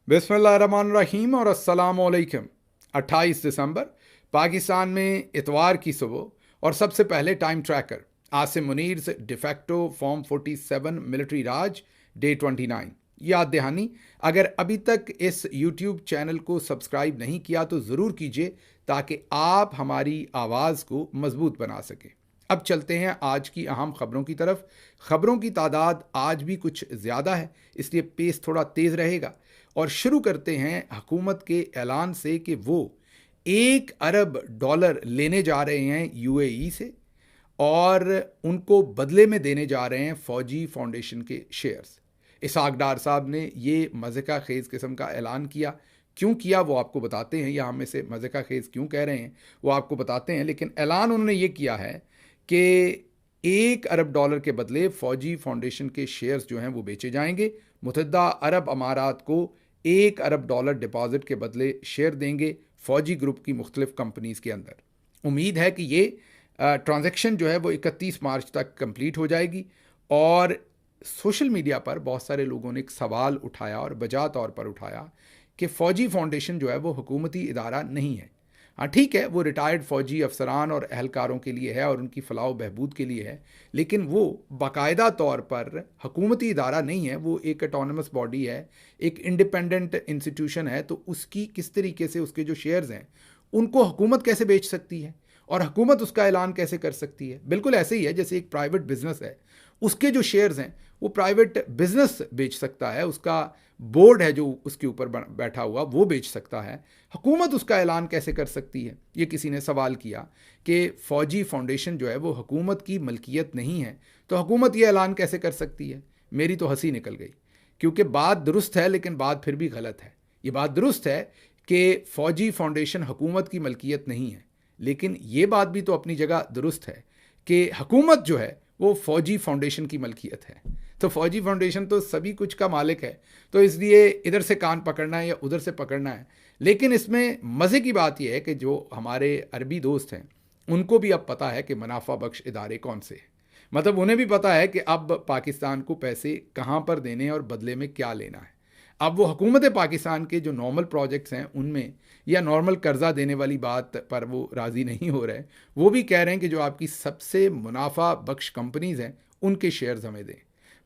बिस्मिल्लाहिर्रहमानिर्रहीम और अस्सलामुअलैकुम। 28 दिसंबर पाकिस्तान में इतवार की सुबह और सबसे पहले टाइम ट्रैकर आसिम मुनीर से डिफेक्टो फॉर्म 47 मिलिट्री राज डे 29। याद दहानी, अगर अभी तक इस यूट्यूब चैनल को सब्सक्राइब नहीं किया तो ज़रूर कीजिए ताकि आप हमारी आवाज़ को मजबूत बना सकें। अब चलते हैं आज की अहम खबरों की तरफ। खबरों की तादाद आज भी कुछ ज़्यादा है, इसलिए पेस थोड़ा तेज़ रहेगा और शुरू करते हैं हुकूमत के ऐलान से कि वो $1 अरब लेने जा रहे हैं यूएई से और उनको बदले में देने जा रहे हैं फौजी फाउंडेशन के शेयर्स। इसहाक डार साहब ने ये मज़े खेज़ किस्म का ऐलान किया। क्यों किया वो आपको बताते हैं, या हम इसे मज़े खेज़ क्यों कह रहे हैं वो आपको बताते हैं। लेकिन ऐलान उन्होंने ये किया है कि $1 अरब के बदले फौजी फाउंडेशन के शेयर्स जो हैं वो बेचे जाएंगे। मुत्तहिदा अरब अमारात को $1 अरब डिपॉजिट के बदले शेयर देंगे फौजी ग्रुप की मुख्तलिफ कंपनीज़ के अंदर। उम्मीद है कि ये ट्रांजैक्शन जो है वो 31 मार्च तक कंप्लीट हो जाएगी। और सोशल मीडिया पर बहुत सारे लोगों ने एक सवाल उठाया और बजा तौर पर उठाया कि फ़ौजी फाउंडेशन जो है वो हुकूमती इदारा नहीं है। हाँ ठीक है, वो रिटायर्ड फ़ौजी अफसरान और अहलकारों के लिए है और उनकी फ़लाह बहबूद के लिए है, लेकिन वो बाकायदा तौर पर हुकूमती इदारा नहीं है। वो एक ऑटोनमस बॉडी है, एक इंडिपेंडेंट इंस्टीट्यूशन है। तो उसकी किस तरीके से उसके जो शेयर्स हैं उनको हुकूमत कैसे बेच सकती है और हुकूमत उसका ऐलान कैसे कर सकती है? बिल्कुल ऐसे ही है जैसे एक प्राइवेट बिजनेस है, उसके जो शेयर्स हैं वो प्राइवेट बिजनेस बेच सकता है, उसका बोर्ड है जो उसके ऊपर बैठा हुआ वो बेच सकता है। हुकूमत उसका ऐलान कैसे कर सकती है? ये किसी ने सवाल किया कि फ़ौजी फाउंडेशन जो है वो हुकूमत की मलकियत नहीं है, तो हुकूमत ये ऐलान कैसे कर सकती है? मेरी तो हंसी निकल गई, क्योंकि बात दुरुस्त है लेकिन बात फिर भी गलत है। ये बात दुरुस्त है कि फ़ौजी फाउंडेशन हुकूमत की मलकियत नहीं है, लेकिन ये बात भी तो अपनी जगह दुरुस्त है कि हुकूमत जो है वो फ़ौजी फाउंडेशन की मलकियत है। तो फ़ौजी फाउंडेशन तो सभी कुछ का मालिक है, तो इसलिए इधर से कान पकड़ना है या उधर से पकड़ना है। लेकिन इसमें मज़े की बात यह है कि जो हमारे अरबी दोस्त हैं उनको भी अब पता है कि मुनाफा बख्श इदारे कौन से हैं। मतलब उन्हें भी पता है कि अब पाकिस्तान को पैसे कहाँ पर देने हैं और बदले में क्या लेना है। अब वो हुकूमत पाकिस्तान के जो नॉर्मल प्रोजेक्ट्स हैं उनमें या नॉर्मल कर्जा देने वाली बात पर वो राज़ी नहीं हो रहे। वो भी कह रहे हैं कि जो आपकी सबसे मुनाफा बख्श कंपनीज़ हैं उनके शेयर्स हमें दें।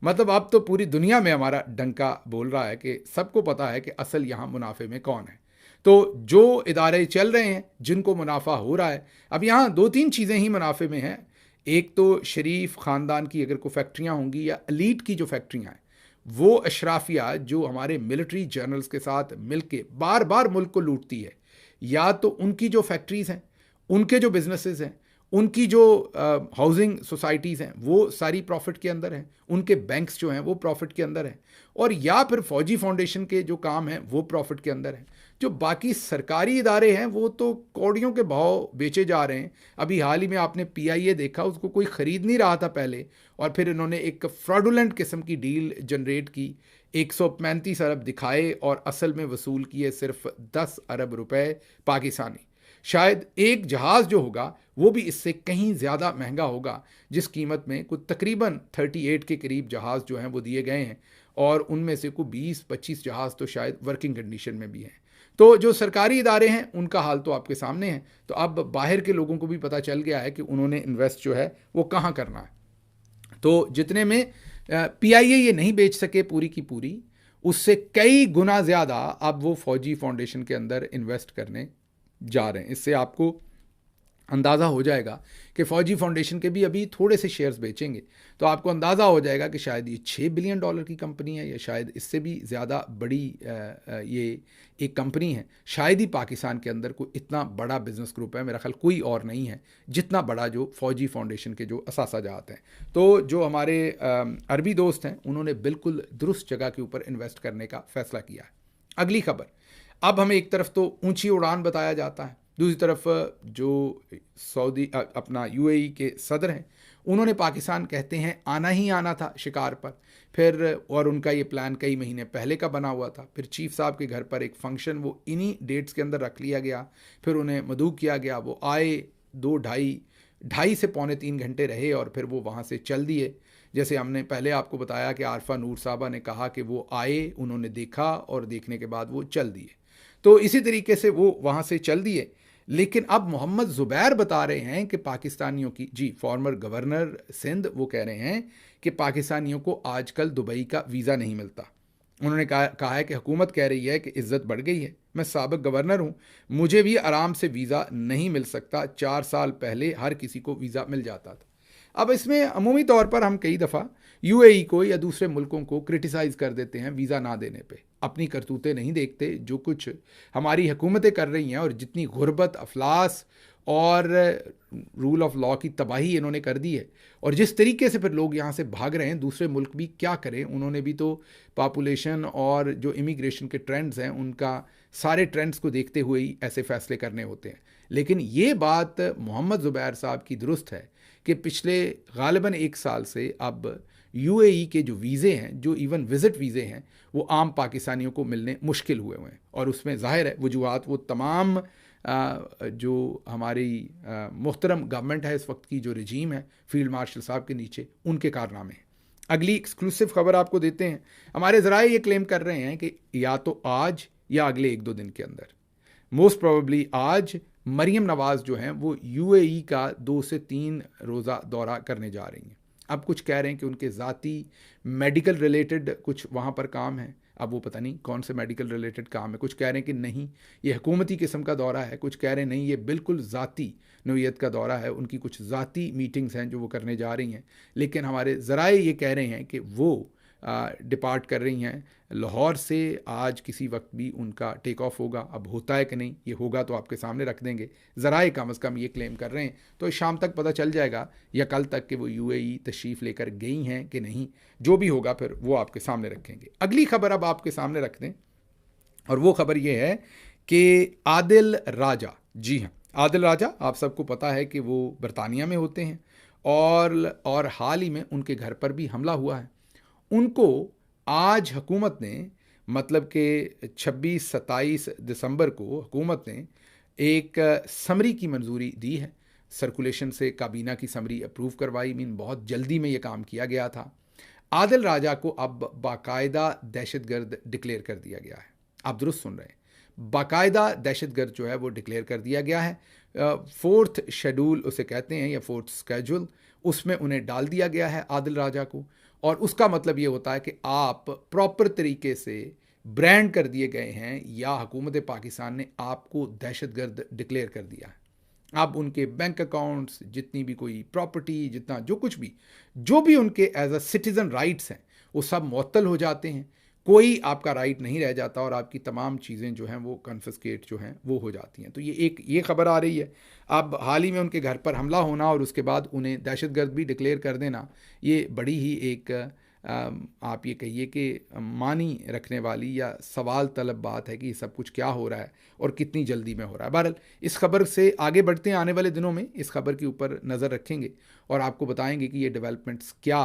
मतलब अब तो पूरी दुनिया में हमारा डंका बोल रहा है कि सबको पता है कि असल यहाँ मुनाफे में कौन है। तो जो इदारे चल रहे हैं जिनको मुनाफा हो रहा है, अब यहाँ दो तीन चीज़ें ही मुनाफे में हैं। एक तो शरीफ ख़ानदान की अगर कोई फैक्ट्रियाँ होंगी या एलीट की जो फैक्ट्रियाँ हैं, वो अशराफिया जो हमारे मिलिट्री जनरल्स के साथ मिलके बार बार मुल्क को लूटती है, या तो उनकी जो फैक्ट्रीज़ हैं, उनके जो बिजनेसेस हैं, उनकी जो हाउसिंग सोसाइटीज़ हैं वो सारी प्रॉफिट के अंदर हैं, उनके बैंक्स जो हैं वो प्रॉफिट के अंदर हैं, और या फिर फौजी फाउंडेशन के जो काम हैं वो प्रॉफिट के अंदर हैं। जो बाकी सरकारी इदारे हैं वो तो कौड़ियों के भाव बेचे जा रहे हैं। अभी हाल ही में आपने पीआईए देखा, उसको कोई ख़रीद नहीं रहा था पहले, और फिर इन्होंने एक फ्रॉडुलेंट किस्म की डील जनरेट की, 135 अरब दिखाए और असल में वसूल किए सिर्फ 10 अरब रुपए पाकिस्तानी। शायद एक जहाज़ जो होगा वो भी इससे कहीं ज़्यादा महंगा होगा, जिस कीमत में कुछ तकरीबन 38 के करीब जहाज़ जो हैं वो दिए गए हैं, और उनमें से कुछ 20-25 जहाज़ तो शायद वर्किंग कंडीशन में भी हैं। तो जो सरकारी इदारे हैं उनका हाल तो आपके सामने है। तो अब बाहर के लोगों को भी पता चल गया है कि उन्होंने इन्वेस्ट जो है वो कहाँ करना है। तो जितने में पीआईए ये नहीं बेच सके पूरी की पूरी, उससे कई गुना ज़्यादा अब वो फौजी फाउंडेशन के अंदर इन्वेस्ट करने जा रहे हैं। इससे आपको अंदाज़ा हो जाएगा कि फ़ौजी फाउंडेशन के भी अभी थोड़े से शेयर्स बेचेंगे, तो आपको अंदाज़ा हो जाएगा कि शायद ये $6 बिलियन की कंपनी है, या शायद इससे भी ज़्यादा बड़ी ये एक कंपनी है। शायद ही पाकिस्तान के अंदर कोई इतना बड़ा बिज़नेस ग्रुप है, मेरा ख्याल कोई और नहीं है जितना बड़ा जो फ़ौजी फाउंडेशन के जो असासाजात हैं। तो जो हमारे अरबी दोस्त हैं उन्होंने बिल्कुल दुरुस्त जगह के ऊपर इन्वेस्ट करने का फ़ैसला किया है। अगली खबर, अब हमें एक तरफ तो ऊंची उड़ान बताया जाता है, दूसरी तरफ जो सऊदी अपना यूएई के सदर हैं उन्होंने पाकिस्तान कहते हैं आना ही आना था शिकार पर। फिर और उनका ये प्लान कई महीने पहले का बना हुआ था। फिर चीफ साहब के घर पर एक फ़ंक्शन वो इन्हीं डेट्स के अंदर रख लिया गया, फिर उन्हें मदऊ किया गया। वो आए, 2 ढाई से 2.25 3 घंटे रहे और फिर वो वहाँ से चल दिए। जैसे हमने पहले आपको बताया कि आरफा नूर साहबा ने कहा कि वो आए, उन्होंने देखा और देखने के बाद वो चल दिए, तो इसी तरीके से वो वहाँ से चल दिए। लेकिन अब मोहम्मद ज़ुबैर बता रहे हैं कि पाकिस्तानियों की, जी फॉर्मर गवर्नर सिंध, वो कह रहे हैं कि पाकिस्तानियों को आजकल दुबई का वीज़ा नहीं मिलता। उन्होंने कहा है कि हुकूमत कह रही है कि इज़्ज़त बढ़ गई है, मैं साबिक गवर्नर हूँ, मुझे भी आराम से वीज़ा नहीं मिल सकता, 4 साल पहले हर किसी को वीज़ा मिल जाता था। अब इसमें अमूमी तौर पर हम कई दफ़ा यूएई को या दूसरे मुल्कों को क्रिटिसाइज़ कर देते हैं वीज़ा ना देने पे, अपनी करतूतें नहीं देखते। जो कुछ हमारी हुकूमतें कर रही हैं और जितनी गुर्बत, अफलास और रूल ऑफ लॉ की तबाही इन्होंने कर दी है, और जिस तरीके से फिर लोग यहाँ से भाग रहे हैं, दूसरे मुल्क भी क्या करें, उन्होंने भी तो पॉपुलेशन और जो इमिग्रेशन के ट्रेंड्स हैं उनका सारे ट्रेंड्स को देखते हुए ही ऐसे फैसले करने होते हैं। लेकिन ये बात मोहम्मद ज़ुबैर साहब की दुरुस्त है कि पिछले गालिबन 1 साल से अब यूएई के जो वीज़े हैं, जो इवन विज़िट वीज़े हैं, वो आम पाकिस्तानियों को मिलने मुश्किल हुए हैं। और उसमें ज़ाहिर है वजूहात वो तमाम जो हमारी मुहतरम गवर्नमेंट है इस वक्त की, जो रजीम है फील्ड मार्शल साहब के नीचे, उनके कारनामे हैं। अगली एक्सक्लूसिव खबर आपको देते हैं। हमारे ज़राए ये क्लेम कर रहे हैं कि या तो आज या अगले 1-2 दिन के अंदर, मोस्ट प्रोबेबली आज, मरियम नवाज़ जो हैं वो यूएई का 2 से 3 रोज़ा दौरा करने जा रही हैं। अब कुछ कह रहे हैं कि उनके ज़ाती मेडिकल रिलेटेड कुछ वहाँ पर काम है, अब वो पता नहीं कौन से मेडिकल रिलेटेड काम है। कुछ कह रहे हैं कि नहीं ये हुकूमती किस्म का दौरा है, कुछ कह रहे हैं नहीं ये बिल्कुल ज़ाती नौइयत का दौरा है, उनकी कुछ ज़ाती मीटिंग्स हैं जो वो करने जा रही हैं। लेकिन हमारे ज़राए ये कह रहे हैं कि वो डिपार्ट कर रही हैं लाहौर से, आज किसी वक्त भी उनका टेक ऑफ होगा। अब होता है कि नहीं, ये होगा तो आपके सामने रख देंगे। ज़राए कम अज़ कम ये क्लेम कर रहे हैं, तो शाम तक पता चल जाएगा या कल तक कि वो यूएई तशरीफ़ लेकर गई हैं कि नहीं। जो भी होगा फिर वो आपके सामने रखेंगे। अगली खबर अब आपके सामने रख दें, और वो खबर ये है कि आदिल राजा, जी हाँ आदिल राजा, आप सबको पता है कि वो बरतानिया में होते हैं, और हाल ही में उनके घर पर भी हमला हुआ है। उनको आज हुकूमत ने, मतलब कि 26-27 दिसंबर को हुकूमत ने एक समरी की मंजूरी दी है, सर्कुलेशन से काबीना की समरी अप्रूव करवाई। मीन बहुत जल्दी में ये काम किया गया था। आदिल राजा को अब बाकायदा दहशतगर्द डिक्लेयर कर दिया गया है। आप दुरुस्त सुन रहे हैं, बाकायदा दहशतगर्द जो है वो डिक्लेयर कर दिया गया है। 4th शेड्यूल उसे कहते हैं, या 4th स्केड्यूल, उसमें उन्हें डाल दिया गया है आदिल राजा को। और उसका मतलब ये होता है कि आप प्रॉपर तरीके से ब्रांड कर दिए गए हैं, या हुकूमत पाकिस्तान ने आपको दहशतगर्द डिक्लेयर कर दिया है। अब उनके बैंक अकाउंट्स, जितनी भी कोई प्रॉपर्टी, जितना जो भी उनके एज अ सिटीज़न राइट्स हैं, वो सब मुअत्तल हो जाते हैं। कोई आपका राइट नहीं रह जाता, और आपकी तमाम चीज़ें जो हैं वो कन्फिस्केट जो हैं वो हो जाती हैं। तो ये खबर आ रही है। अब हाल ही में उनके घर पर हमला होना और उसके बाद उन्हें दहशतगर्द भी डिक्लेयर कर देना, ये बड़ी ही एक आप ये कहिए कि मानी रखने वाली या सवाल तलब बात है कि ये सब कुछ क्या हो रहा है और कितनी जल्दी में हो रहा है। बहरहाल इस खबर से आगे बढ़ते हैं, आने वाले दिनों में इस खबर के ऊपर नज़र रखेंगे और आपको बताएंगे कि ये डेवलपमेंट्स क्या,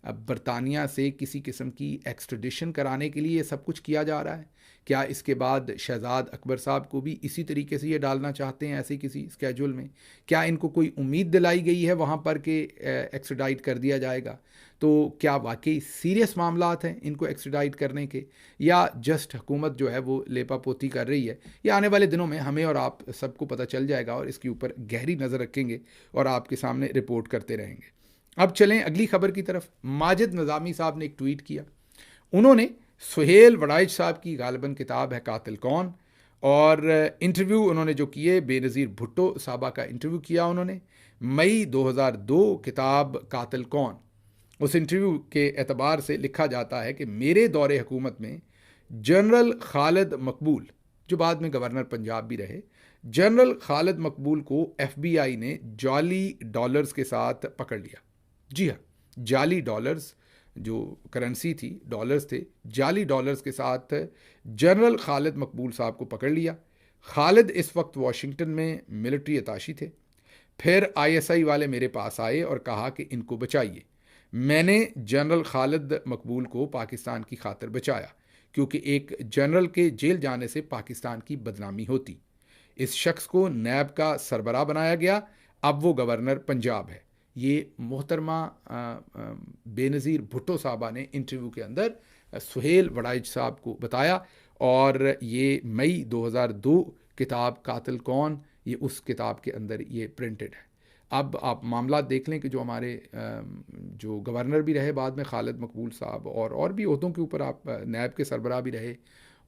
अब बरतानिया से किसी किस्म की एक्सट्रेडिशन कराने के लिए ये सब कुछ किया जा रहा है, क्या इसके बाद शहजाद अकबर साहब को भी इसी तरीके से ये डालना चाहते हैं ऐसे किसी स्केड्यूल में, क्या इनको कोई उम्मीद दिलाई गई है वहाँ पर कि एक्सट्राडाइट कर दिया जाएगा, तो क्या वाकई सीरियस मामलात हैं इनको एक्सट्राडाइट करने के, या जस्ट हुकूमत जो है वो लेपापोती कर रही है। ये आने वाले दिनों में हमें और आप सबको पता चल जाएगा, और इसके ऊपर गहरी नज़र रखेंगे और आपके सामने रिपोर्ट करते रहेंगे। अब चलें अगली खबर की तरफ। माजिद निज़ामी साहब ने एक ट्वीट किया। उन्होंने सुहेल वड़ाइच साहब की गालिबन किताब है कातिल कौन, और इंटरव्यू उन्होंने जो किए, बेनज़ीर भुट्टो साहबा का इंटरव्यू किया उन्होंने, मई 2002 किताब कातिल कौन। उस इंटरव्यू के एतबार से लिखा जाता है कि मेरे दौरे हुकूमत में जनरल खालिद मकबूल, जो बाद में गवर्नर पंजाब भी रहे, जनरल खालिद मकबूल को FBI ने जाली डॉलर्स के साथ पकड़ लिया। जी हाँ, जाली डॉलर्स, जो करेंसी थी, डॉलर्स थे, जाली डॉलर्स के साथ जनरल खालिद मकबूल साहब को पकड़ लिया। खालिद इस वक्त वाशिंगटन में मिलिट्री अताशी थे। फिर ISI वाले मेरे पास आए और कहा कि इनको बचाइए। मैंने जनरल खालिद मकबूल को पाकिस्तान की खातिर बचाया, क्योंकि एक जनरल के जेल जाने से पाकिस्तान की बदनामी होती। इस शख्स को नैब का सरबराह बनाया गया, अब वो गवर्नर पंजाब है। ये मोहतरमा बेनज़ीर भुट्टो साहबा ने इंटरव्यू के अंदर सुहेल वड़ाइच साहब को बताया, और ये मई 2002 किताब कातिल कौन, ये उस किताब के अंदर ये प्रिंटेड है। अब आप मामला देख लें कि जो हमारे जो गवर्नर भी रहे बाद में खालिद मकबूल साहब, और भी ओहदों के ऊपर आप नैब के सरबराह भी रहे,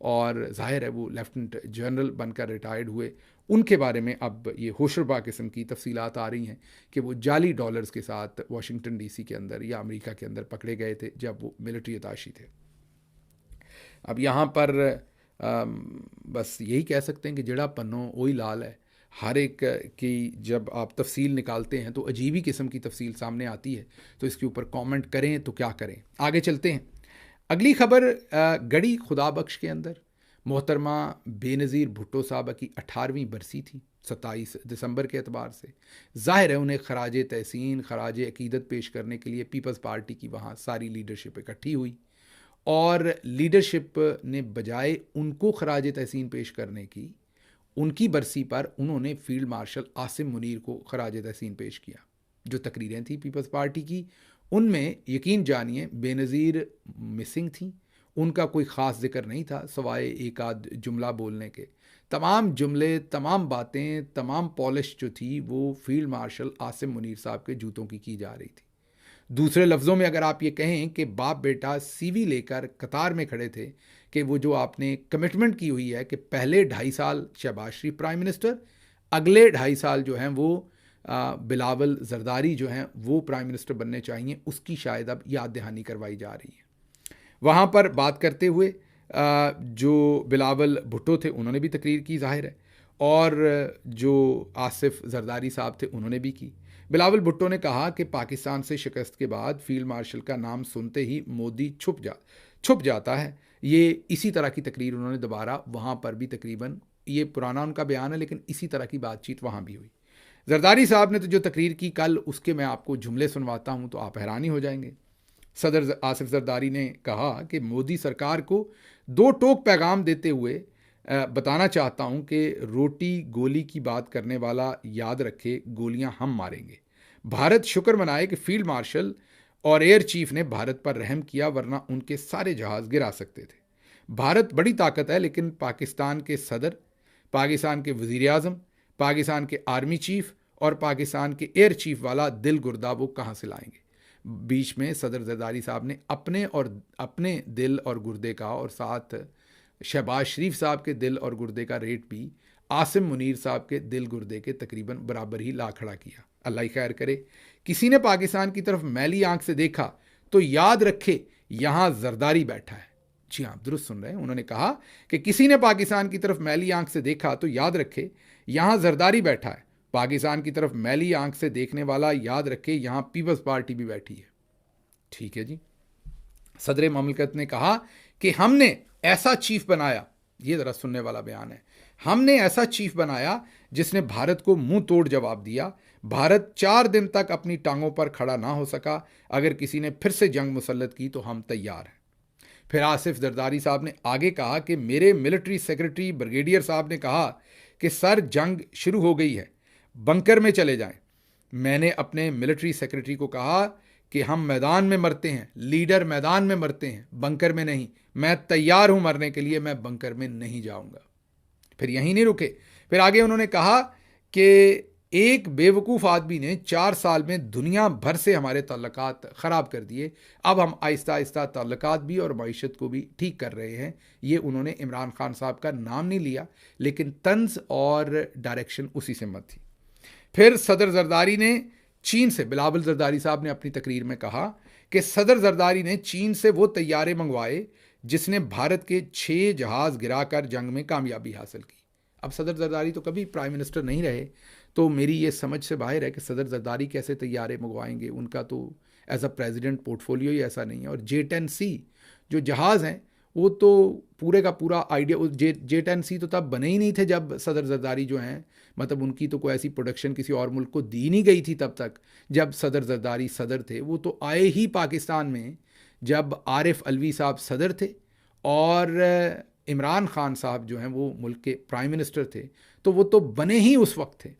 और ज़ाहिर है वो लेफ्टिनेंट जनरल बनकर रिटायर्ड हुए, उनके बारे में अब ये होशरबा किस्म की तफसीलात आ रही हैं कि वो जाली डॉलर्स के साथ वाशिंगटन DC के अंदर या अमेरिका के अंदर पकड़े गए थे जब वो मिलिट्री अताशी थे। अब यहाँ पर बस यही कह सकते हैं कि जड़ा पन्नो वही लाल है। हर एक की जब आप तफसील निकालते हैं तो अजीब ही किस्म की तफसील सामने आती है, तो इसके ऊपर कमेंट करें तो क्या करें। आगे चलते हैं। अगली खबर गढ़ी खुदाबख्श के अंदर मोहतरमा बेनज़ीर भुट्टो साहबा की 18वीं बरसी थी 27 दिसंबर के एतबार से। ज़ाहिर है उन्हें खराज तहसीन, खराज अकीदत पेश करने के लिए पीपल्स पार्टी की वहाँ सारी लीडरशिप इकट्ठी हुई, और लीडरशिप ने बजाय उनको खराज तहसीन पेश करने की, उनकी बरसी पर उन्होंने फील्ड मार्शल आसिम मुनीर को खराज तहसीन पेश किया। जो तकरीरें थी पीपल्स पार्टी की, उनमें यकीन जानिए बेनज़ीर मिसिंग थी, उनका कोई ख़ास जिक्र नहीं था सवाए एक आध जुमला बोलने के। तमाम जुमले, तमाम बातें, तमाम पॉलिश जो थी वो फील्ड मार्शल आसिम मुनीर साहब के जूतों की जा रही थी। दूसरे लफ्ज़ों में अगर आप ये कहें कि बाप बेटा CV लेकर कतार में खड़े थे कि वो जो आपने कमिटमेंट की हुई है कि पहले 2.5 साल शहबाज शरीफ प्राइम मिनिस्टर, अगले 2.5 साल जो हैं वो बिलावल जरदारी जो हैं वो प्राइम मिनिस्टर बनने चाहिए, उसकी शायद अब याद दहानी करवाई जा रही है। वहाँ पर बात करते हुए जो बिलावल भुट्टो थे उन्होंने भी तकरीर की ज़ाहिर है, और जो आसिफ जरदारी साहब थे उन्होंने भी की। बिलावल भुट्टो ने कहा कि पाकिस्तान से शिकस्त के बाद फील्ड मार्शल का नाम सुनते ही मोदी छुप जाता है। ये इसी तरह की तकरीर उन्होंने दोबारा वहाँ पर भी, तकरीबन ये पुराना उनका बयान है लेकिन इसी तरह की बातचीत वहाँ भी हुई। जरदारी साहब ने तो जो तकरीर की कल, उसके मैं आपको जुमले सुनवाता हूँ तो आप हैरानी हो जाएंगे। सदर आसिफ जरदारी ने कहा कि मोदी सरकार को 2 टोक पैगाम देते हुए बताना चाहता हूं कि रोटी गोली की बात करने वाला याद रखे गोलियां हम मारेंगे। भारत शुक्र मनाए कि फील्ड मार्शल और एयर चीफ ने भारत पर रहम किया, वरना उनके सारे जहाज गिरा सकते थे। भारत बड़ी ताकत है, लेकिन पाकिस्तान के सदर, पाकिस्तान के वज़ीर आज़म, पाकिस्तान के आर्मी चीफ और पाकिस्तान के एयर चीफ वाला दिल गुर्दा वो कहाँ से लाएंगे। बीच में सदर जरदारी साहब ने अपने दिल और गुर्दे का और साथ शहबाज शरीफ साहब के दिल और गुर्दे का रेट भी आसिम मुनीर साहब के दिल गुर्दे के तकरीबन बराबर ही ला खड़ा किया। अल्लाह ही खैर करे। किसी ने पाकिस्तान की तरफ मैली आंख से देखा तो याद रखे यहाँ जरदारी बैठा है। जी हाँ, दुरुस्त सुन रहे हैं। उन्होंने कहा कि किसी ने पाकिस्तान की तरफ मैली आंख से देखा तो याद रखे यहाँ जरदारी बैठा है। पाकिस्तान की तरफ मैली आंख से देखने वाला याद रखे यहाँ पीपल्स पार्टी भी बैठी है। ठीक है जी। सदर ममलकत ने कहा कि हमने ऐसा चीफ बनाया, ये जरा सुनने वाला बयान है, हमने ऐसा चीफ बनाया जिसने भारत को मुंह तोड़ जवाब दिया। भारत 4 दिन तक अपनी टांगों पर खड़ा ना हो सका। अगर किसी ने फिर से जंग मुसल्लत की तो हम तैयार हैं। फिर आसिफ जरदारी साहब ने आगे कहा कि मेरे मिलिट्री सेक्रेटरी ब्रिगेडियर साहब ने कहा कि सर जंग शुरू हो गई है, बंकर में चले जाएं। मैंने अपने मिलिट्री सेक्रेटरी को कहा कि हम मैदान में मरते हैं, लीडर मैदान में मरते हैं, बंकर में नहीं। मैं तैयार हूं मरने के लिए, मैं बंकर में नहीं जाऊंगा। फिर यहीं नहीं रुके, फिर आगे उन्होंने कहा कि एक बेवकूफ़ आदमी ने 4 साल में दुनिया भर से हमारे ताल्लुकात ख़राब कर दिए। अब हम आहिस्ता आहिस्ता ताल्लुकात भी और मईशत को भी ठीक कर रहे हैं। ये उन्होंने इमरान खान साहब का नाम नहीं लिया, लेकिन तंज और डायरेक्शन उसी से मत थी। फिर सदर जरदारी ने चीन से, बिलावल जरदारी साहब ने अपनी तकरीर में कहा कि सदर जरदारी ने चीन से वो तैयारे मंगवाए जिसने भारत के 6 जहाज़ गिराकर जंग में कामयाबी हासिल की। अब सदर जरदारी तो कभी प्राइम मिनिस्टर नहीं रहे, तो मेरी ये समझ से बाहर है कि सदर जरदारी कैसे तैयारे मंगवाएंगे। उनका तो एज अ प्रेसिडेंट पोर्टफोलियो ही ऐसा नहीं है। और J-10C जो जहाज़ हैं वो तो पूरे का पूरा आइडिया, J-10C तो तब बने ही नहीं थे जब सदर जरदारी जो हैं, मतलब उनकी तो कोई ऐसी प्रोडक्शन किसी और मुल्क को दी नहीं गई थी तब तक जब सदर जरदारी सदर थे। वो तो आए ही पाकिस्तान में जब आरिफ अलवी साहब सदर थे और इमरान खान साहब जो हैं वो मुल्क के प्राइम मिनिस्टर थे, तो वो तो बने ही उस वक्त थे।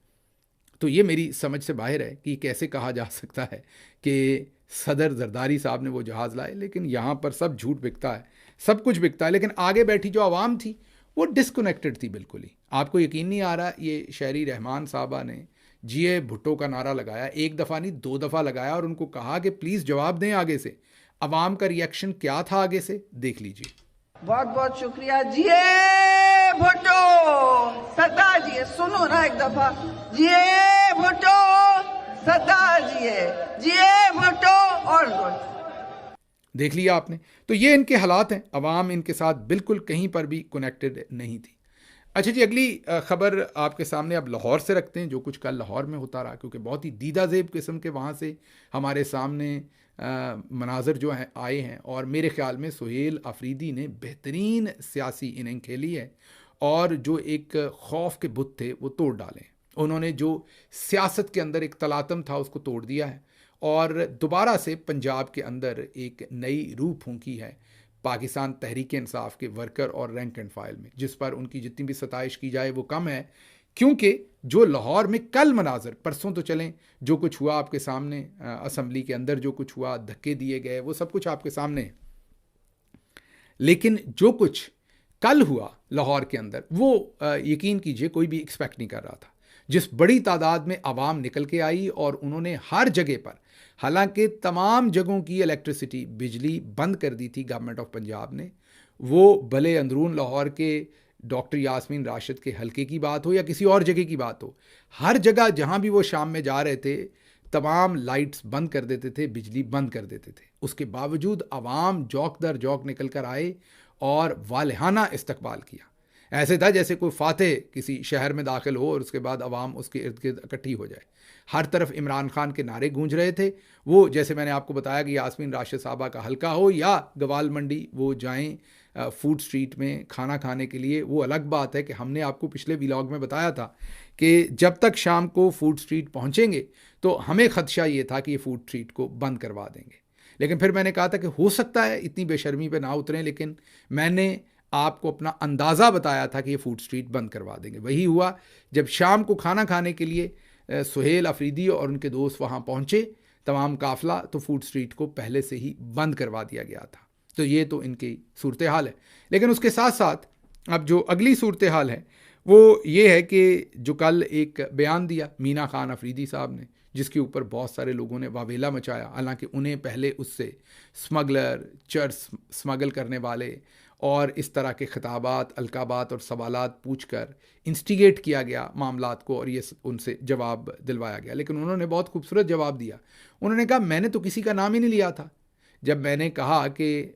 तो ये मेरी समझ से बाहर है कि कैसे कहा जा सकता है कि सदर जरदारी साहब ने वो जहाज़ लाए, लेकिन यहाँ पर सब झूठ बिकता है, सब कुछ बिकता है। लेकिन आगे बैठी जो आवाम थी वो डिस्कनेक्टेड थी बिल्कुल ही। आपको यकीन नहीं आ रहा, ये शहरी रहमान साहबा ने जीए भुट्टो का नारा लगाया, एक दफ़ा नहीं 2 दफ़ा लगाया, और उनको कहा कि प्लीज़ जवाब दें आगे से। अवाम का रिएक्शन क्या था आगे से, देख लीजिए। बहुत बहुत शुक्रिया। जीए भुट्टो, सरदार जी, सुनो ना एक दफा। जीए भुट्टो, सरदार जीए भुट्टो। और देख लिया आपने। तो ये इनके हालात हैं, अवाम इनके साथ बिल्कुल कहीं पर भी कनेक्टेड नहीं थी। अच्छा जी, अगली खबर आपके सामने अब लाहौर से रखते हैं, जो कुछ कल लाहौर में होता रहा, क्योंकि बहुत ही दीदा ज़ेब किस्म के वहाँ से हमारे सामने मनाजर जो हैं आए हैं, और मेरे ख़्याल में सुहेल अफरीदी ने बेहतरीन सियासी इनिंग खेली है, और जो एक खौफ के बुत थे वो तोड़ डाले। उन्होंने जो सियासत के अंदर एक तलातम था उसको तोड़ दिया है, और दोबारा से पंजाब के अंदर एक नई रूह फूंकी है पाकिस्तान तहरीक इंसाफ के वर्कर और रैंक एंड फाइल में, जिस पर उनकी जितनी भी सताइश की जाए वो कम है। क्योंकि जो लाहौर में कल मनाजर, परसों तो चलें, जो कुछ हुआ आपके सामने, असम्बली के अंदर जो कुछ हुआ, धक्के दिए गए, वो सब कुछ आपके सामने है। लेकिन जो कुछ कल हुआ लाहौर के अंदर, वो यकीन कीजिए कोई भी एक्सपेक्ट नहीं कर रहा था। जिस बड़ी तादाद में आवाम निकल के आई, और उन्होंने हर जगह पर, हालांकि तमाम जगहों की इलेक्ट्रिसिटी, बिजली बंद कर दी थी गवर्नमेंट ऑफ पंजाब ने, वो भले अंदरून लाहौर के डॉक्टर यास्मीन राशिद के हलके की बात हो या किसी और जगह की बात हो, हर जगह जहां भी वो शाम में जा रहे थे तमाम लाइट्स बंद कर देते थे, बिजली बंद कर देते थे। उसके बावजूद आवाम जौक दर जौक निकल कर आए और वालिहाना इस्तकबाल किया। ऐसे था जैसे कोई फातेह किसी शहर में दाखिल हो और उसके बाद आवाम उसके इर्द गिर्द इकट्ठी हो जाए। हर तरफ इमरान खान के नारे गूंज रहे थे। वो जैसे मैंने आपको बताया कि यास्मीन राशिद साहबा का हलका हो या गवाल मंडी, वो जाएं फूड स्ट्रीट में खाना खाने के लिए। वो अलग बात है कि हमने आपको पिछले व्लॉग में बताया था कि जब तक शाम को फूड स्ट्रीट पहुंचेंगे तो हमें खदशा ये था कि ये फूड स्ट्रीट को बंद करवा देंगे। लेकिन फिर मैंने कहा था कि हो सकता है इतनी बेशर्मी पे ना उतरें, लेकिन मैंने आपको अपना अंदाज़ा बताया था कि ये फूड स्ट्रीट बंद करवा देंगे। वही हुआ। जब शाम को खाना खाने के लिए सुहेल अफरीदी और उनके दोस्त वहाँ पहुँचे, तमाम काफ़िला, तो फूड स्ट्रीट को पहले से ही बंद करवा दिया गया था। तो ये तो इनकी सूरत हाल है। लेकिन उसके साथ साथ अब जो अगली सूरत हाल है वो ये है कि जो कल एक बयान दिया मीना खान अफरीदी साहब ने, जिसके ऊपर बहुत सारे लोगों ने वावेला मचाया। हालांकि उन्हें पहले उससे स्मगलर, चर्च स्मगल करने वाले और इस तरह के खिताबात, अलकाबात और सवालात पूछकर इंस्टिगेट किया गया मामलात को, और ये उनसे जवाब दिलवाया गया। लेकिन उन्होंने बहुत खूबसूरत जवाब दिया। उन्होंने कहा मैंने तो किसी का नाम ही नहीं लिया था। जब मैंने कहा कि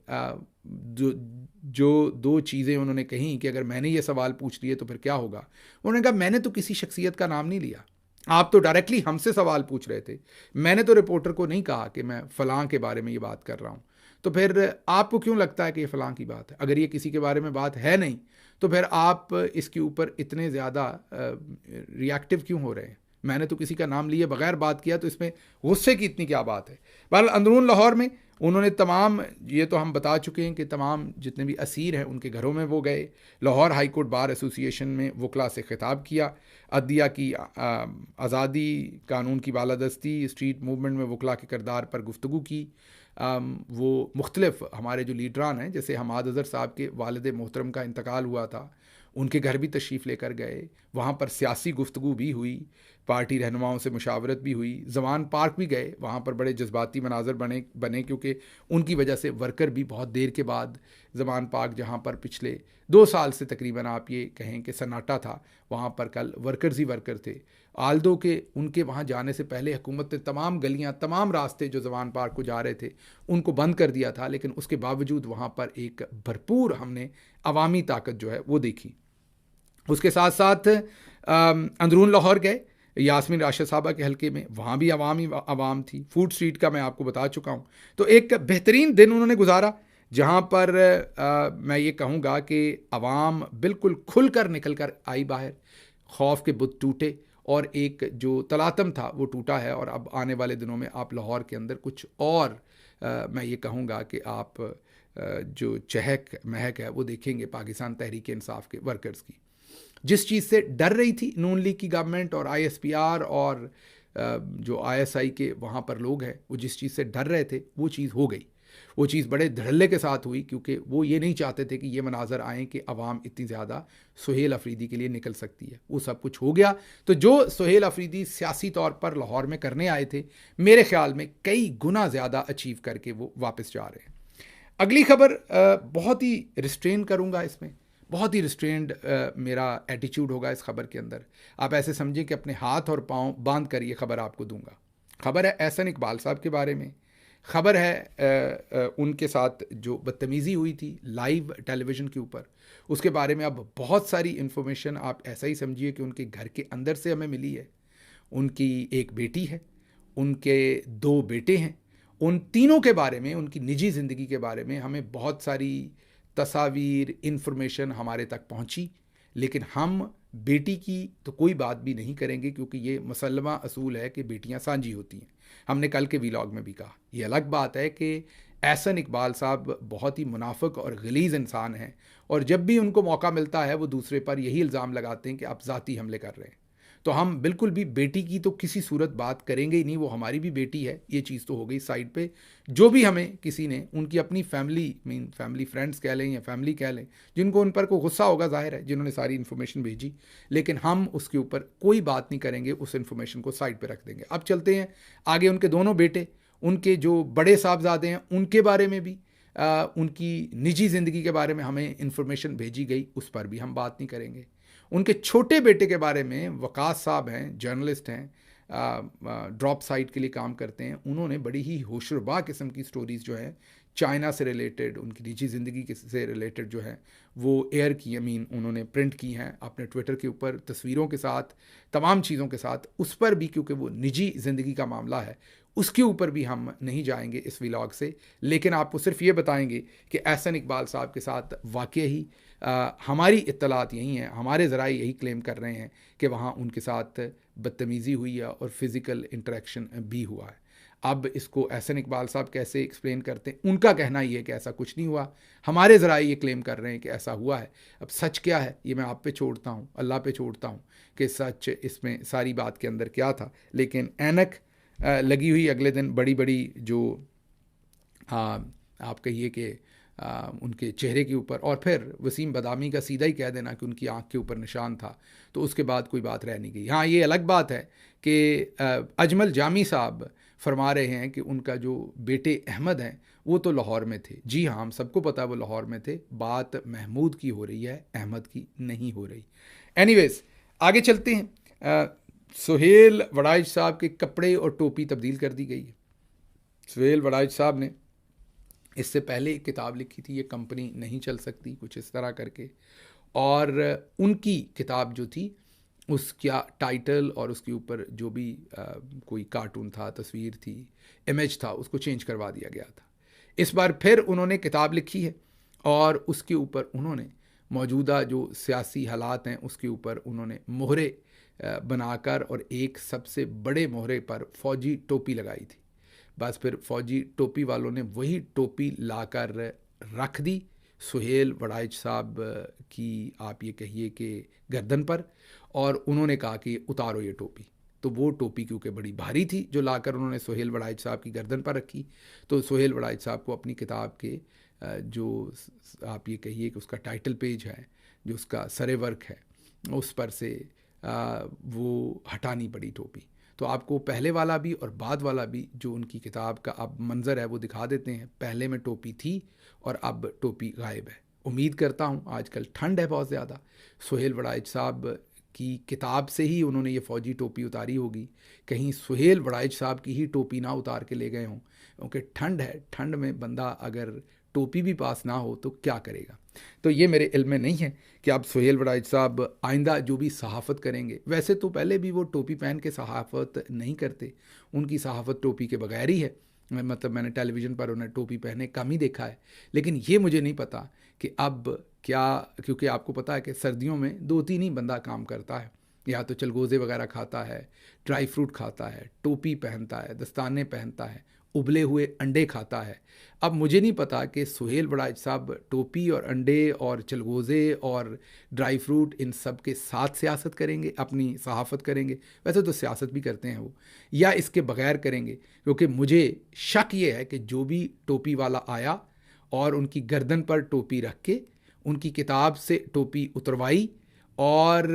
जो दो चीज़ें उन्होंने कहीं कि अगर मैंने ये सवाल पूछ लिए तो फिर क्या होगा, उन्होंने कहा मैंने तो किसी शख्सियत का नाम नहीं लिया, आप तो डायरेक्टली हमसे सवाल पूछ रहे थे। मैंने तो रिपोर्टर को नहीं कहा कि मैं फ़लाँ के बारे में ये बात कर रहा हूँ। तो फिर आपको क्यों लगता है कि ये फ़लाँ की बात है? अगर ये किसी के बारे में बात है नहीं तो फिर आप इसके ऊपर इतने ज़्यादा रिएक्टिव क्यों हो रहे हैं? मैंने तो किसी का नाम लिए बगैर बात किया, तो इसमें गुस्से की इतनी क्या बात है? बहरहाल अंदरून लाहौर में उन्होंने तमाम, ये तो हम बता चुके हैं कि तमाम जितने भी असीर हैं उनके घरों में वो गए। Lahore high court bar association में वकला से खिताब किया। अदलिया की आज़ादी, कानून की बालादस्ती, स्ट्रीट मूवमेंट में वकला के किरदार पर गुफ्तगू की। वो मुख्तलिफ हमारे जो लीडरान हैं, जैसे हमाद अज़हर साहब के वालिद मोहतरम का इंतकाल हुआ था, उनके घर भी तशरीफ़ लेकर गए। वहाँ पर सियासी गुफ्तगू भी हुई, पार्टी रहनुमाओं से मुशावरत भी हुई। जवान पार्क भी गए, वहाँ पर बड़े जज्बाती मनाजर बने क्योंकि उनकी वजह से वर्कर भी बहुत देर के बाद जवान पार्क, जहाँ पर पिछले 2 साल से तकरीबन आप ये कहें कि सन्नाटा था, वहाँ पर कल वर्कर्स ही वर्कर थे। आल्दो के उनके वहाँ जाने से पहले हुकूमत ने तमाम गलियाँ, तमाम रास्ते जो जवान पार्क को जा रहे थे उनको बंद कर दिया था। लेकिन उसके बावजूद वहाँ पर एक भरपूर हमने अवामी ताकत जो है वो देखी। उसके साथ साथ अंदरून लाहौर गए, यास्मीन राशिद साहबा के हलके में, वहाँ भी आवाम थी। फूड स्ट्रीट का मैं आपको बता चुका हूँ। तो एक बेहतरीन दिन उन्होंने गुजारा, जहाँ पर मैं ये कहूँगा कि आवाम बिल्कुल खुलकर निकल कर आई बाहर, खौफ के बुत टूटे और एक जो तलातम था वो टूटा है। और अब आने वाले दिनों में आप लाहौर के अंदर कुछ और मैं ये कहूँगा कि आप जो चहक महक है वो देखेंगे पाकिस्तान तहरीक इंसाफ के वर्कर्स की। जिस चीज़ से डर रही थी नून लीग की गवर्नमेंट और ISPR और जो ISI के वहाँ पर लोग हैं, वो जिस चीज़ से डर रहे थे वो चीज़ हो गई। वो चीज़ बड़े धड़ल्ले के साथ हुई, क्योंकि वो ये नहीं चाहते थे कि ये मनाजर आएँ कि अवाम इतनी ज़्यादा सुहेल अफरीदी के लिए निकल सकती है। वो सब कुछ हो गया। तो जो सुहेल अफरीदी सियासी तौर पर लाहौर में करने आए थे, मेरे ख्याल में कई गुना ज़्यादा अचीव करके वो वापस जा रहे हैं। अगली खबर बहुत ही रिस्ट्रेन करूँगा इसमें, बहुत ही रिस्ट्रेंड मेरा एटीट्यूड होगा इस खबर के अंदर। आप ऐसे समझें कि अपने हाथ और पाँव बांध कर ये खबर आपको दूंगा। खबर है एहसन इकबाल साहब के बारे में। खबर है उनके साथ जो बदतमीज़ी हुई थी लाइव टेलीविज़न के ऊपर, उसके बारे में अब बहुत सारी इन्फॉर्मेशन आप ऐसा ही समझिए कि उनके घर के अंदर से हमें मिली है। उनकी एक बेटी है, उनके 2 बेटे हैं। उन तीनों के बारे में, उनकी निजी ज़िंदगी के बारे में हमें बहुत सारी तस्वीर, इन्फॉर्मेशन हमारे तक पहुंची, लेकिन हम बेटी की तो कोई बात भी नहीं करेंगे, क्योंकि ये मुसल्लमा असूल है कि बेटियां साझी होती हैं। हमने कल के व्लॉग में भी कहा। ये अलग बात है कि एहसन इकबाल साहब बहुत ही मुनाफिक और गलीज़ इंसान हैं, और जब भी उनको मौका मिलता है वो दूसरे पर यही इल्ज़ाम लगाते हैं कि आप ज़ाती हमले कर रहे हैं। तो हम बिल्कुल भी बेटी की तो किसी सूरत बात करेंगे ही नहीं, वो हमारी भी बेटी है। ये चीज़ तो हो गई साइड पे। जो भी हमें किसी ने उनकी अपनी फैमिली फ्रेंड्स कह लें या फैमिली कह लें, जिनको उन पर को गुस्सा होगा, जाहिर है, जिन्होंने सारी इन्फॉर्मेशन भेजी, लेकिन हम उसके ऊपर कोई बात नहीं करेंगे, उस इन्फॉर्मेशन को साइड पर रख देंगे। अब चलते हैं आगे। उनके दोनों बेटे, उनके जो बड़े साहबजादे हैं, उनके बारे में भी उनकी निजी ज़िंदगी के बारे में हमें इन्फॉर्मेशन भेजी गई, उस पर भी हम बात नहीं करेंगे। उनके छोटे बेटे के बारे में, वकास साहब हैं, जर्नलिस्ट हैं, ड्रॉप साइट के लिए काम करते हैं, उन्होंने बड़ी ही होशरुबा किस्म की स्टोरीज़ जो हैं चाइना से रिलेटेड, उनकी निजी ज़िंदगी से रिलेटेड जो है वो एयर की, उन्होंने प्रिंट की हैं अपने ट्विटर के ऊपर, तस्वीरों के साथ, तमाम चीज़ों के साथ। उस पर भी, क्योंकि वो निजी ज़िंदगी का मामला है, उसके ऊपर भी हम नहीं जाएंगे इस व्लॉग से, लेकिन आपको सिर्फ ये बताएंगे कि एहसन इकबाल साहब के साथ वाकई ही हमारी इत्तलात यही हैं, हमारे ज़राए यही क्लेम कर रहे हैं कि वहाँ उनके साथ बदतमीज़ी हुई है और फिज़िकल इंटरेक्शन भी हुआ है। अब इसको एहसन इकबाल साहब कैसे एक्सप्लेन करते हैं? उनका कहना ये है कि ऐसा कुछ नहीं हुआ, हमारे ज़राए ये क्लेम कर रहे हैं कि ऐसा हुआ है। अब सच क्या है ये मैं आप पे छोड़ता हूँ, अल्लाह पे छोड़ता हूँ कि सच इसमें सारी बात के अंदर क्या था। लेकिन ऐनक लगी हुई अगले दिन बड़ी बड़ी जो आप कहिए कि उनके चेहरे के ऊपर, और फिर वसीम बदामी का सीधा ही कह देना कि उनकी आंख के ऊपर निशान था, तो उसके बाद कोई बात रह नहीं गई। हाँ, ये अलग बात है कि अजमल जामी साहब फरमा रहे हैं कि उनका जो बेटे अहमद हैं वो तो लाहौर में थे। जी हाँ, हम सबको पता है वो लाहौर में थे। बात महमूद की हो रही है, अहमद की नहीं हो रही। एनीवेज, आगे चलते हैं। सुहेल वड़ाइच साहब के कपड़े और टोपी तब्दील कर दी गई है। सुहेल वड़ाइच साहब ने इससे पहले एक किताब लिखी थी, ये कंपनी नहीं चल सकती, कुछ इस तरह करके, और उनकी किताब जो थी उसका टाइटल और उसके ऊपर जो भी कोई कार्टून था, तस्वीर थी, इमेज था, उसको चेंज करवा दिया गया था। इस बार फिर उन्होंने किताब लिखी है और उसके ऊपर उन्होंने मौजूदा जो सियासी हालात हैं उसके ऊपर उन्होंने मोहरे बनाकर, और एक सबसे बड़े मोहरे पर फ़ौजी टोपी लगाई थी। बस फिर फ़ौजी टोपी वालों ने वही टोपी लाकर रख दी सुहेल वड़ाइच साहब की, आप ये कहिए कि गर्दन पर, और उन्होंने कहा कि उतारो ये टोपी। तो वो टोपी क्योंकि बड़ी भारी थी जो लाकर उन्होंने सुहेल वड़ाइच साहब की गर्दन पर रखी, तो सुहेल वड़ाइच साहब को अपनी किताब के जो आप ये कहिए कि उसका टाइटल पेज है, जो उसका सरे वर्क है, उस पर से वो हटानी पड़ी टोपी। तो आपको पहले वाला भी और बाद वाला भी जो उनकी किताब का अब मंज़र है वो दिखा देते हैं। पहले में टोपी थी और अब टोपी गायब है। उम्मीद करता हूँ, आजकल ठंड है बहुत ज़्यादा, सुहेल वड़ाइच साहब की किताब से ही उन्होंने ये फ़ौजी टोपी उतारी होगी, कहीं सुहेल वड़ाइच साहब की ही टोपी ना उतार के ले गए हों, क्योंकि ठंड है। ठंड में बंदा अगर टोपी भी पास ना हो तो क्या करेगा। तो ये मेरे इल्म में नहीं है कि आप सुहेल वड़ाइच साहब आइंदा जो भी सहाफ़त करेंगे, वैसे तो पहले भी वो टोपी पहन के सहाफ़त नहीं करते, उनकी सहाफ़त टोपी के बगैर ही है। मतलब मैंने टेलीविज़न पर उन्हें टोपी पहने कम ही देखा है। लेकिन ये मुझे नहीं पता कि अब क्या, क्योंकि आपको पता है कि सर्दियों में 2-3 ही बंदा काम करता है, या तो चलगोज़े वगैरह खाता है, ड्राई फ्रूट खाता है, टोपी पहनता है, दस्ताने पहनता है, उबले हुए अंडे खाता है। अब मुझे नहीं पता कि सुहेल बड़ाइच साहब टोपी और अंडे और चलगोज़े और ड्राई फ्रूट इन सब के साथ सियासत करेंगे, अपनी सहाफ़त करेंगे, वैसे तो सियासत भी करते हैं वो, या इसके बगैर करेंगे। क्योंकि मुझे शक ये है कि जो भी टोपी वाला आया और उनकी गर्दन पर टोपी रख के उनकी किताब से टोपी उतरवाई, और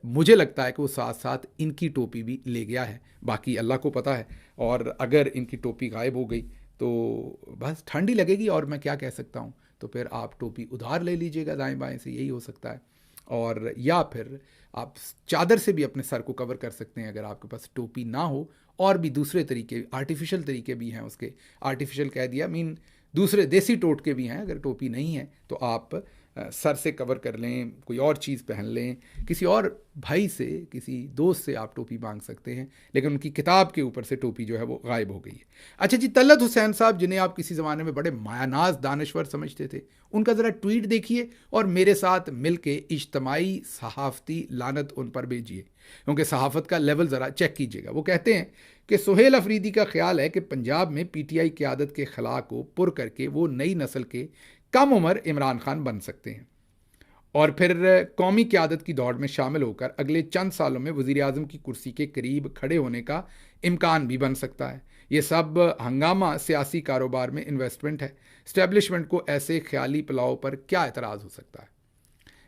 मुझे लगता है कि वो साथ साथ इनकी टोपी भी ले गया है, बाकी अल्लाह को पता है। और अगर इनकी टोपी गायब हो गई तो बस ठंड ही लगेगी, और मैं क्या कह सकता हूँ। तो फिर आप टोपी उधार ले लीजिएगा दाएं बाएं से, यही हो सकता है। और या फिर आप चादर से भी अपने सर को कवर कर सकते हैं अगर आपके पास टोपी ना हो। और भी दूसरे तरीके, आर्टिफिशियल तरीके भी हैं उसके, आर्टिफिशियल कह दिया मीन दूसरे देसी टोटके भी हैं। अगर टोपी नहीं है तो आप सर से कवर कर लें, कोई और चीज़ पहन लें, किसी और भाई से, किसी दोस्त से आप टोपी मांग सकते हैं, लेकिन उनकी किताब के ऊपर से टोपी जो है वो गायब हो गई है। अच्छा जी, तलत हुसैन साहब, जिन्हें आप किसी ज़माने में बड़े मायानाज दानश्वर समझते थे, उनका ज़रा ट्वीट देखिए और मेरे साथ मिल के इज्तमाई सहाफ़ती लानत उन पर भेजिए, क्योंकि सहाफ़त का लेवल ज़रा चेक कीजिएगा। वो कहते हैं कि सुहेल अफरीदी का ख्याल है कि पंजाब में PTI क़यादत के खला को पुर करके वो नई नस्ल के कम उम्र इमरान खान बन सकते हैं, और फिर कौमी क़यादत की दौड़ में शामिल होकर अगले चंद सालों में वज़ीर आज़म की कुर्सी के करीब खड़े होने का इम्कान भी बन सकता है। ये सब हंगामा सियासी कारोबार में इन्वेस्टमेंट है। इस्टेब्लिशमेंट को ऐसे ख्याली पुलाव पर क्या एतराज़ हो सकता है?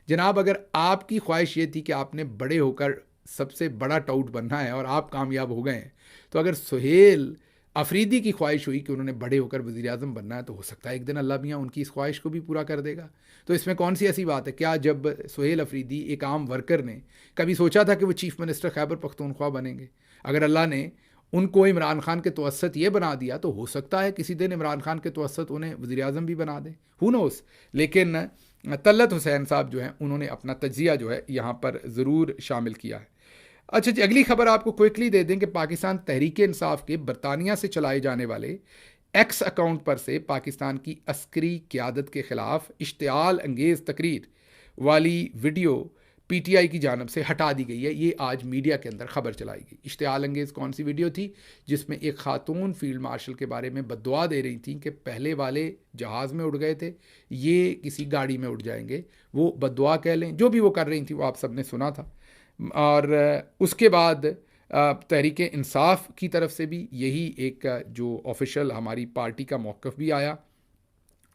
जनाब, अगर आपकी ख्वाहिश ये थी कि आपने बड़े होकर सबसे बड़ा टाउट बनना है और आप कामयाब हो गए हैं, तो अगर सुहेल अफरीदी की ख्वाहिश हुई कि उन्होंने बड़े होकर वज़ीर आज़म बनना है, तो हो सकता है एक दिन अल्लाह मियाँ उनकी इस ख्वाहिश को भी पूरा कर देगा। तो इसमें कौन सी ऐसी बात है? क्या जब सुहेल अफरीदी एक आम वर्कर ने कभी सोचा था कि वो चीफ़ मिनिस्टर खैबर पख्तूनख्वा बनेंगे? अगर अल्लाह ने उनको इमरान खान के तवस्सत ये बना दिया, तो हो सकता है किसी दिन इमरान खान के तवस्सत उन्हें वज़ीर आज़म भी बना दें, हू नोस। लेकिन तलत हुसैन साहब जो हैं, उन्होंने अपना तज्ज़िया जो है यहाँ पर ज़रूर शामिल किया है। अच्छा जी, अगली खबर आपको क्विकली दे दें कि पाकिस्तान तहरीक इंसाफ के बरतानिया से चलाए जाने वाले एक्स अकाउंट पर से पाकिस्तान की अस्करी क़यादत के ख़िलाफ़ इश्तिआल अंगेज़ तकरीर वाली वीडियो PTI की जानब से हटा दी गई है। ये आज मीडिया के अंदर खबर चलाई गई। इश्तिआल अंगेज़ कौन सी वीडियो थी? जिसमें एक खातून फील्ड मार्शल के बारे में बद्दुआ दे रही थी कि पहले वाले जहाज़ में उड़ गए थे, ये किसी गाड़ी में उड़ जाएंगे। वो बद्दुआ कह लें, जो भी वो कर रही थी वो आप सब ने सुना था। और उसके बाद तहरीक इंसाफ की तरफ से भी यही एक जो ऑफिशियल हमारी पार्टी का मौक़िफ़ भी आया,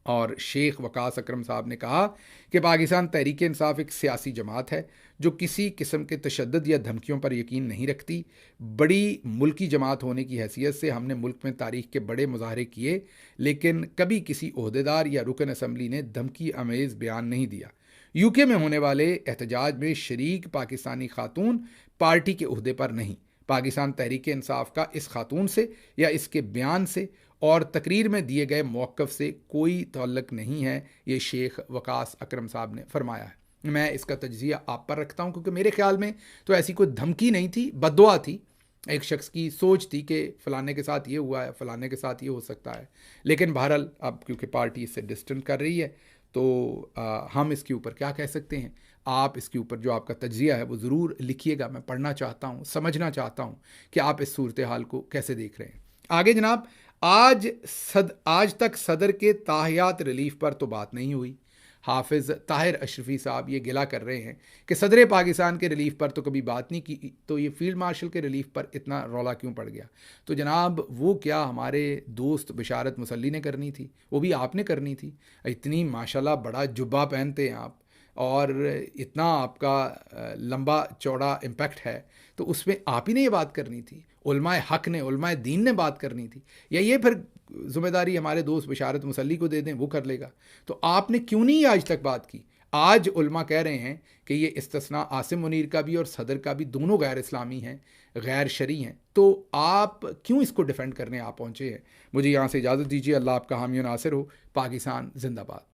और शेख वकास अकरम साहब ने कहा कि पाकिस्तान तहरीक इंसाफ एक सियासी जमात है जो किसी किस्म के तशद्दुद या धमकियों पर यकीन नहीं रखती। बड़ी मुल्की जमात होने की हैसियत से हमने मुल्क में तारीख के बड़े मुजाहरे किए, लेकिन कभी किसी ओहदेदार या रुकन असम्बली ने धमकी अमेज़ बयान नहीं दिया। UK में होने वाले एहतजाज में शरीक पाकिस्तानी खातून पार्टी के ओहदे पर नहीं। पाकिस्तान तहरीक इंसाफ का इस खातून से या इसके बयान से और तकरीर में दिए गए मौक़िफ़ से कोई ताल्लुक़ नहीं है, ये शेख वकास अकरम साहब ने फरमाया है। मैं इसका तज्ज़िया आप पर रखता हूँ, क्योंकि मेरे ख़्याल में तो ऐसी कोई धमकी नहीं थी, बद्दुआ थी। एक शख्स की सोच थी कि फ़लाने के साथ ये हुआ है, फ़लाने के साथ ये हो सकता है। लेकिन बहरहाल अब क्योंकि पार्टी इससे डिस्टेंस कर रही है, तो हम इसके ऊपर क्या कह सकते हैं? आप इसके ऊपर जो आपका तज्ज़िया है वो ज़रूर लिखिएगा। मैं पढ़ना चाहता हूँ, समझना चाहता हूँ कि आप इस सूरत हाल को कैसे देख रहे हैं। आगे जनाब, आज तक सदर के ताहियात रिलीफ पर तो बात नहीं हुई। हाफिज़ ताहिर अशरफी साहब ये गिला कर रहे हैं कि सदर पाकिस्तान के रिलीफ पर तो कभी बात नहीं की, तो ये फील्ड मार्शल के रिलीफ पर इतना रौला क्यों पड़ गया? तो जनाब, वो क्या हमारे दोस्त बिशारत मुसल्ली ने करनी थी? वो भी आपने करनी थी। इतनी माशाल्लाह बड़ा जुब्बा पहनते हैं आप, और इतना आपका लंबा चौड़ा इम्पैक्ट है, तो उसमें आप ही ने ये बात करनी थी। उलमाए हक़ ने, उलमाए दीन ने बात करनी थी। या ये फिर ज़िम्मेदारी हमारे दोस्त बिशारत मुसल्ली को दे दें, वो कर लेगा? तो आपने क्यों नहीं आज तक बात की? आज उलमा कह रहे हैं कि ये इस्तिस्ना आसिम मुनीर का भी और सदर का भी दोनों गैर इस्लामी हैं, गैर शरी हैं। तो आप क्यों इसको डिफेंड करने आप पहुँचे हैं? मुझे यहाँ से इजाज़त दीजिए। अल्लाह आपका हामी नासिर हो। पाकिस्तान जिंदाबाद।